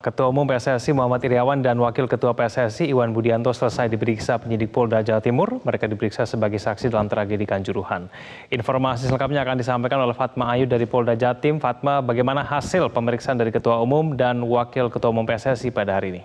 Ketua Umum PSSI Muhammad Iryawan dan Wakil Ketua PSSI Iwan Budianto selesai diperiksa penyidik Polda Jawa Timur. Mereka diperiksa sebagai saksi dalam tragedi Kanjuruhan. Informasi selengkapnya akan disampaikan oleh Fatma Ayu dari Polda Jatim. Fatma, bagaimana hasil pemeriksaan dari Ketua Umum dan Wakil Ketua Umum PSSI pada hari ini?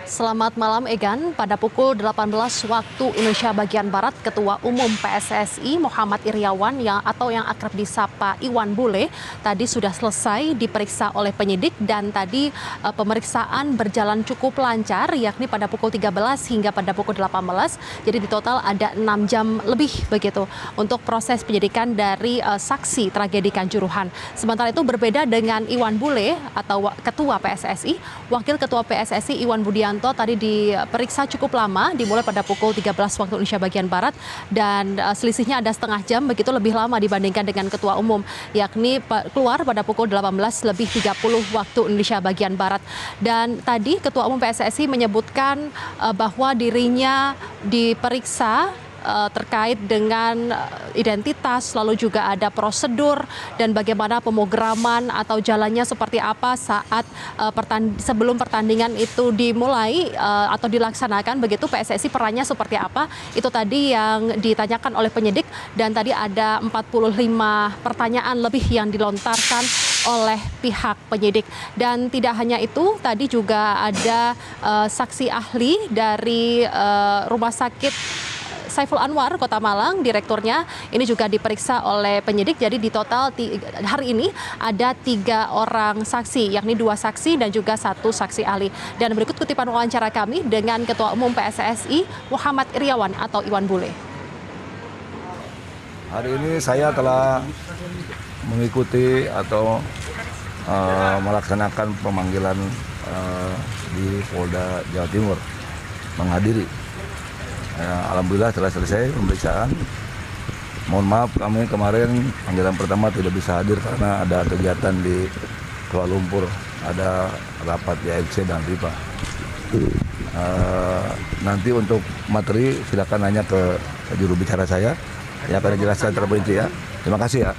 Selamat malam Egan, pada pukul 18 waktu Indonesia bagian Barat, Ketua Umum PSSI Muhammad Iryawan yang akrab disapa Iwan Bule tadi sudah selesai diperiksa oleh penyidik dan tadi pemeriksaan berjalan cukup lancar yakni pada pukul 13 hingga pada pukul 18. Jadi di total ada 6 jam lebih begitu untuk proses penyidikan dari saksi tragedi Kanjuruhan. Sementara itu berbeda dengan Iwan Bule atau Ketua PSSI, Wakil Ketua PSSI Iwan Budianto tadi diperiksa cukup lama, dimulai pada pukul 13 waktu Indonesia bagian Barat dan selisihnya ada setengah jam, begitu lebih lama dibandingkan dengan Ketua Umum, yakni keluar pada pukul 18:30 waktu Indonesia bagian Barat. Dan tadi Ketua Umum PSSI menyebutkan bahwa dirinya diperiksa terkait dengan identitas, lalu juga ada prosedur dan bagaimana pemrograman atau jalannya seperti apa saat sebelum pertandingan itu dimulai atau dilaksanakan begitu, PSSI perannya seperti apa, itu tadi yang ditanyakan oleh penyidik. Dan tadi ada 45 pertanyaan lebih yang dilontarkan oleh pihak penyidik. Dan tidak hanya itu, tadi juga ada saksi ahli dari Rumah Sakit Saiful Anwar Kota Malang, direkturnya ini juga diperiksa oleh penyidik. Jadi di total hari ini ada 3 orang saksi, yakni 2 saksi dan juga 1 saksi ahli. Dan berikut kutipan wawancara kami dengan Ketua Umum PSSI Muhammad Iryawan atau Iwan Bule. Hari ini saya telah mengikuti atau melaksanakan pemanggilan di Polda Jawa Timur, menghadiri. Alhamdulillah telah selesai pemeriksaan. Mohon maaf kami kemarin panggilan pertama tidak bisa hadir karena ada kegiatan di Kuala Lumpur, ada rapat di AFC dan FIFA. Nanti untuk materi silakan nanya ke juru bicara saya yang akan dijelaskan terperinci ya. Terima kasih ya.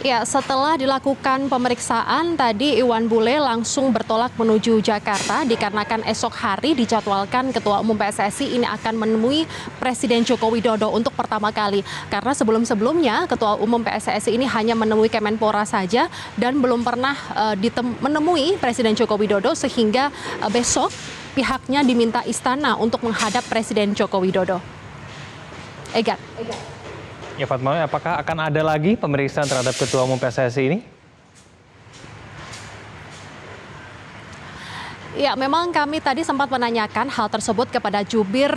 Ya, setelah dilakukan pemeriksaan, tadi Iwan Bule langsung bertolak menuju Jakarta dikarenakan esok hari dijadwalkan Ketua Umum PSSI ini akan menemui Presiden Joko Widodo untuk pertama kali. Karena sebelum-sebelumnya Ketua Umum PSSI ini hanya menemui Kemenpora saja dan belum pernah menemui Presiden Joko Widodo, sehingga besok pihaknya diminta istana untuk menghadap Presiden Joko Widodo. Egan. Ya Fatma, apakah akan ada lagi pemeriksaan terhadap Ketua Umum PSSI ini? Ya, memang kami tadi sempat menanyakan hal tersebut kepada jubir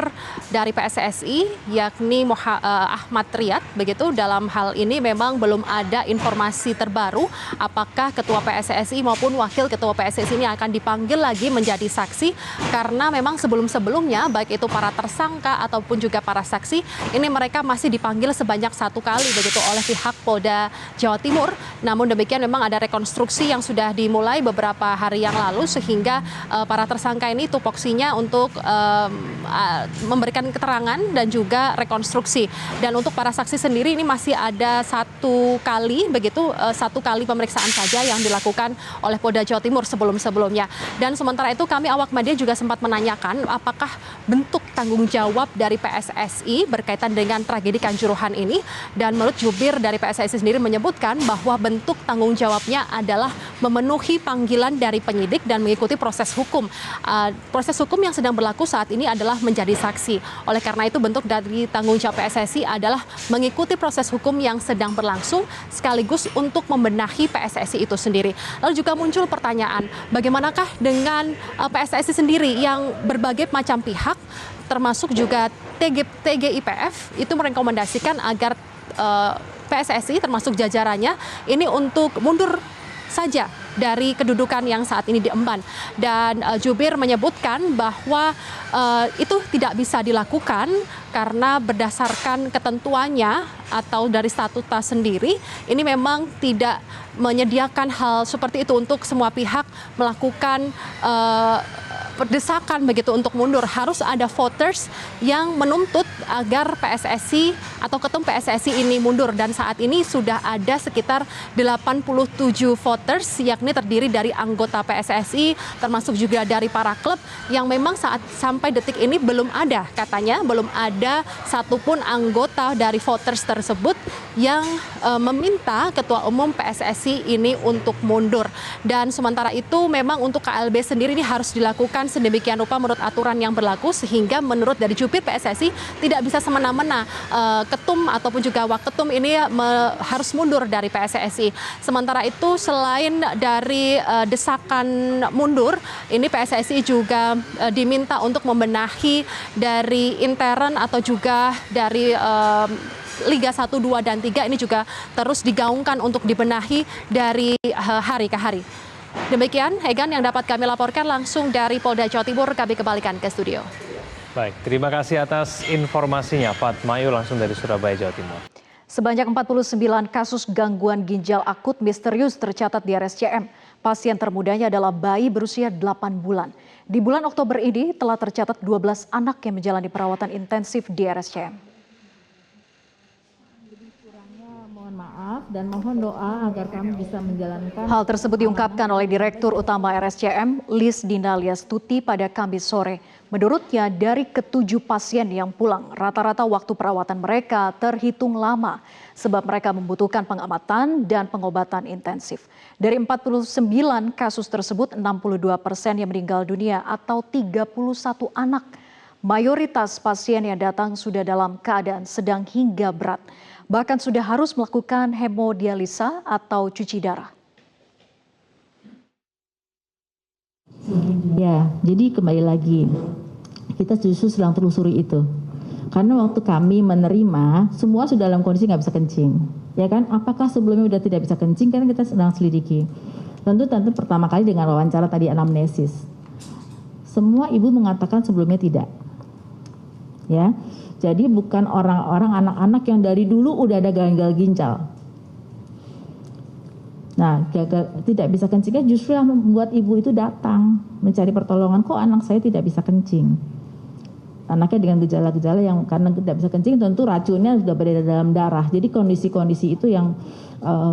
dari PSSI, yakni Ahmad Riyad. Begitu, dalam hal ini memang belum ada informasi terbaru apakah Ketua PSSI maupun Wakil Ketua PSSI ini akan dipanggil lagi menjadi saksi, karena memang sebelum-sebelumnya baik itu para tersangka ataupun juga para saksi ini mereka masih dipanggil sebanyak 1 kali begitu oleh pihak Polda Jawa Timur. Namun demikian memang ada rekonstruksi yang sudah dimulai beberapa hari yang lalu, sehingga para tersangka ini tupoksinya untuk memberikan keterangan dan juga rekonstruksi. Dan untuk para saksi sendiri ini masih ada 1 kali begitu, 1 kali pemeriksaan saja yang dilakukan oleh Polda Jawa Timur sebelum-sebelumnya. Dan sementara itu kami awak media juga sempat menanyakan apakah bentuk tanggung jawab dari PSSI berkaitan dengan tragedi Kanjuruhan ini. Dan menurut jubir dari PSSI sendiri menyebutkan bahwa bentuk tanggung jawabnya adalah memenuhi panggilan dari penyidik dan mengikuti proses hukum. Proses hukum yang sedang berlaku saat ini adalah menjadi saksi. Oleh karena itu bentuk dari tanggung jawab PSSI adalah mengikuti proses hukum yang sedang berlangsung sekaligus untuk membenahi PSSI itu sendiri. Lalu juga muncul pertanyaan, bagaimanakah dengan PSSI sendiri yang berbagai macam pihak termasuk juga TGIPF itu merekomendasikan agar PSSI termasuk jajarannya ini untuk mundur saja dari kedudukan yang saat ini diemban. Dan jubir menyebutkan bahwa itu tidak bisa dilakukan karena berdasarkan ketentuannya atau dari statuta sendiri ini memang tidak menyediakan hal seperti itu untuk semua pihak melakukan desakan begitu untuk mundur. Harus ada voters yang menuntut agar PSSI atau ketum PSSI ini mundur. Dan saat ini sudah ada sekitar 87 voters, yakni terdiri dari anggota PSSI, termasuk juga dari para klub yang memang sampai detik ini belum ada, katanya belum ada satupun anggota dari voters tersebut yang meminta Ketua Umum PSSI ini untuk mundur. Dan sementara itu memang untuk KLB sendiri ini harus dilakukan sedemikian rupa menurut aturan yang berlaku, sehingga menurut dari jubir PSSI tidak bisa semena-mena ketum ataupun juga waketum ini harus mundur dari PSSI. Sementara itu selain dari desakan mundur, ini PSSI juga diminta untuk membenahi dari intern atau juga dari Liga 1, 2, dan 3 ini juga terus digaungkan untuk dibenahi dari hari ke hari. Demikian, Egan, yang dapat kami laporkan langsung dari Polda Jawa Timur. Kami kembalikan ke studio. Baik, terima kasih atas informasinya, Fatma Ayu langsung dari Surabaya, Jawa Timur. Sebanyak 49 kasus gangguan ginjal akut misterius tercatat di RSCM. Pasien termudanya adalah bayi berusia 8 bulan. Di bulan Oktober ini telah tercatat 12 anak yang menjalani perawatan intensif di RSCM. Maaf dan mohon doa agar kami bisa menjalankan. Hal tersebut diungkapkan oleh Direktur Utama RSCM, Lis Dinalia Stuti pada Kamis sore. Menurutnya dari ke-7 pasien yang pulang, rata-rata waktu perawatan mereka terhitung lama sebab mereka membutuhkan pengamatan dan pengobatan intensif. Dari 49 kasus tersebut, 62% yang meninggal dunia atau 31 anak. Mayoritas pasien yang datang sudah dalam keadaan sedang hingga berat. Bahkan sudah harus melakukan hemodialisa atau cuci darah. Ya, jadi kembali lagi, kita justru sedang telusuri itu. Karena waktu kami menerima, semua sudah dalam kondisi nggak bisa kencing. Ya kan, apakah sebelumnya sudah tidak bisa kencing? Karena kita sedang selidiki. Tentu pertama kali dengan wawancara tadi anamnesis. Semua ibu mengatakan sebelumnya tidak. Ya. Jadi bukan orang-orang anak-anak yang dari dulu udah ada gagal ginjal. Nah, tidak bisa kencingnya justru yang membuat ibu itu datang mencari pertolongan. Kok anak saya tidak bisa kencing? Anaknya dengan gejala-gejala yang karena tidak bisa kencing tentu racunnya sudah berada dalam darah. Jadi kondisi-kondisi itu yang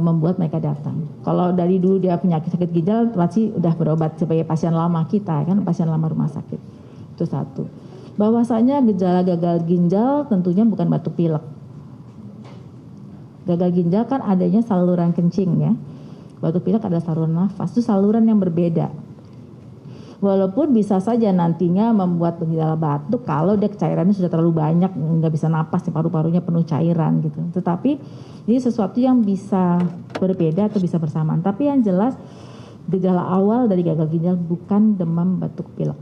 membuat mereka datang. Kalau dari dulu dia penyakit sakit ginjal pasti udah berobat sebagai pasien lama kita kan, pasien lama rumah sakit. Itu satu. Bahwasanya gejala gagal ginjal tentunya bukan batuk pilek. Gagal ginjal kan adanya saluran kencing ya. Batuk pilek ada saluran nafas, itu saluran yang berbeda. Walaupun bisa saja nantinya membuat gejala batuk kalau dia cairannya sudah terlalu banyak, nggak bisa napas, paru-parunya penuh cairan gitu. Tetapi ini sesuatu yang bisa berbeda atau bisa bersamaan. Tapi yang jelas gejala awal dari gagal ginjal bukan demam batuk pilek.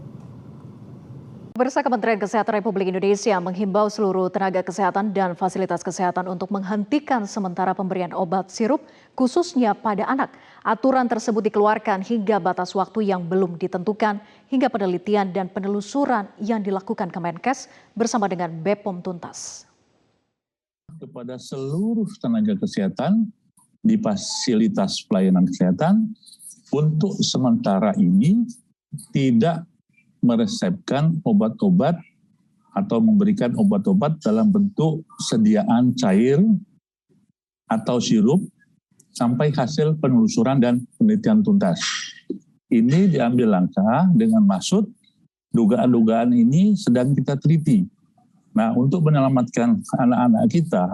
Pemirsa, Kementerian Kesehatan Republik Indonesia menghimbau seluruh tenaga kesehatan dan fasilitas kesehatan untuk menghentikan sementara pemberian obat sirup khususnya pada anak. Aturan tersebut dikeluarkan hingga batas waktu yang belum ditentukan hingga penelitian dan penelusuran yang dilakukan Kemenkes bersama dengan BPOM tuntas. Kepada seluruh tenaga kesehatan di fasilitas pelayanan kesehatan untuk sementara ini tidak meresepkan obat-obat atau memberikan obat-obat dalam bentuk sediaan cair atau sirup sampai hasil penelusuran dan penelitian tuntas. Ini diambil langkah dengan maksud dugaan-dugaan ini sedang kita teliti. Nah, untuk menyelamatkan anak-anak kita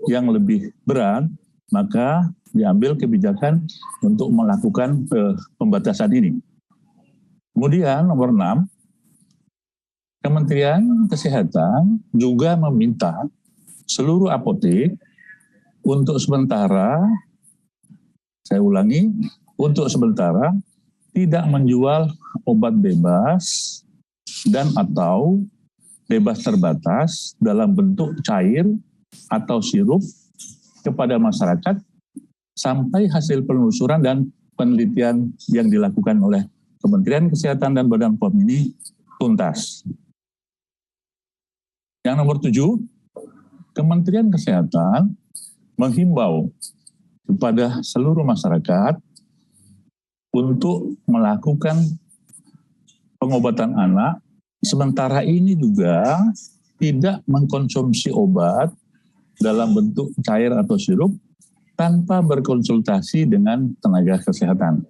yang lebih berat, maka diambil kebijakan untuk melakukan pembatasan ini. Kemudian nomor 6, Kementerian Kesehatan juga meminta seluruh apotek untuk sementara, saya ulangi, untuk sementara tidak menjual obat bebas dan atau bebas terbatas dalam bentuk cair atau sirup kepada masyarakat sampai hasil penelusuran dan penelitian yang dilakukan oleh Kementerian Kesehatan dan Badan POM ini tuntas. Yang nomor 7, Kementerian Kesehatan menghimbau kepada seluruh masyarakat untuk melakukan pengobatan anak sementara ini juga tidak mengkonsumsi obat dalam bentuk cair atau sirup tanpa berkonsultasi dengan tenaga kesehatan.